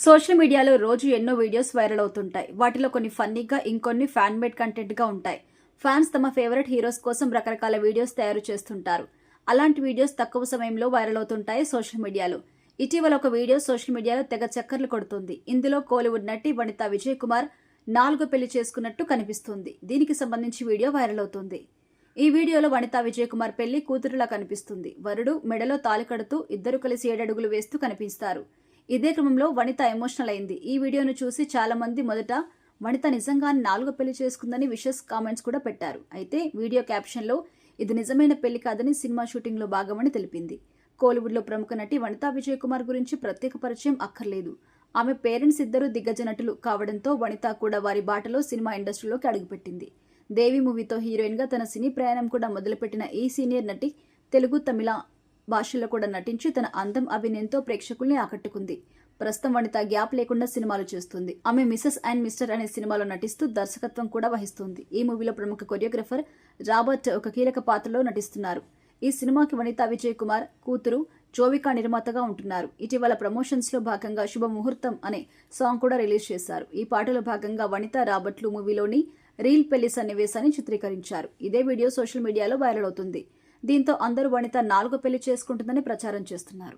Social మీడియాలో రోజు ఎన్నో వీడియోస్ వైరల్ అవుతుంటాయి. వాటిలో కొన్ని ఫన్నీగా, ఇంకొన్ని ఫ్యాన్ మేడ్ కంటెంట్ గా ఉంటాయి. ఫ్యాన్స్ తమ ఫేవరెట్ హీరోస్ కోసం రకరకాల వీడియోస్ తయారు చేస్తుంటారు. అలాంటి వీడియోస్ తక్కువ సమయంలో వైరల్ అవుతుంటాయి సోషల్ మీడియాలో. ఇటీవల ఒక వీడియో సోషల్ మీడియాలో తెగ చక్కర్లు కొడుతుంది. ఇందులో కోలీవుడ్ నటి వనిత విజయ్ కుమార్ 4వ పెళ్లి చేసుకున్నట్టు కనిపిస్తుంది. దీనికి సంబంధించి వీడియో వైరల్ అవుతుంది. ఈ వీడియోలో వనిత విజయ్ కుమార్ పెళ్లి కూతురులా కనిపిస్తుంది. వరుడు మెడలో తాళి కడుతూ ఇద్దరు కలిసి 7 అడుగులు వేస్తూ కనిపిస్తారు. ఇదే క్రమంలో వనిత ఎమోషనల్ అయింది. ఈ వీడియోను చూసి చాలా మంది మొదట వనిత నిజంగానే 4వ పెళ్లి చేసుకుందని విషెస్ కామెంట్స్ కూడా పెట్టారు. అయితే వీడియో క్యాప్షన్లో ఇది నిజమైన పెళ్లి కాదని సినిమా షూటింగ్లో భాగమని తెలిపింది. కోలీవుడ్లో ప్రముఖ నటి వనితా విజయ్ కుమార్ గురించి ప్రత్యేక పరిచయం అక్కర్లేదు. ఆమె పేరెంట్స్ ఇద్దరు దిగ్గజ నటులు కావడంతో వనిత కూడా వారి బాటలో సినిమా ఇండస్ట్రీలోకి అడుగుపెట్టింది. దేవి మూవీతో హీరోయిన్ గా తన సినీ ప్రయాణం కూడా మొదలుపెట్టిన ఈ సీనియర్ నటి తెలుగు, తమిళ భాషల్లో కూడా నటించి తన అందం, అభినయంతో ప్రేక్షకుల్ని ఆకట్టుకుంది. ప్రస్తుతం వనిత గ్యాప్ లేకుండా సినిమాలు చేస్తుంది. ఆమె మిసెస్ అండ్ మిస్టర్ అనే సినిమాలో నటిస్తూ దర్శకత్వం కూడా వహిస్తుంది. ఈ మూవీలో ప్రముఖ కొరియోగ్రఫర్ రాబర్ట్ ఒక కీలక పాత్రలో నటిస్తున్నారు. ఈ సినిమాకి వనిత విజయ్ కుమార్ కూతురు జోవికా నిర్మాతగా ఉంటున్నారు. ఇటీవల ప్రమోషన్స్ లో భాగంగా శుభముహూర్తం అనే సాంగ్ కూడా రిలీజ్ చేశారు. ఈ పాటలో భాగంగా వనిత, రాబర్ట్లు మూవీలోని రీల్ పెళ్లి సన్నివేశాన్ని చిత్రీకరించారు. ఇదే వీడియో సోషల్ మీడియాలో వైరల్ అవుతుంది. దీంతో అందరూ వనిత 4వ పెళ్లి చేసుకుంటుందని ప్రచారం చేస్తున్నారు.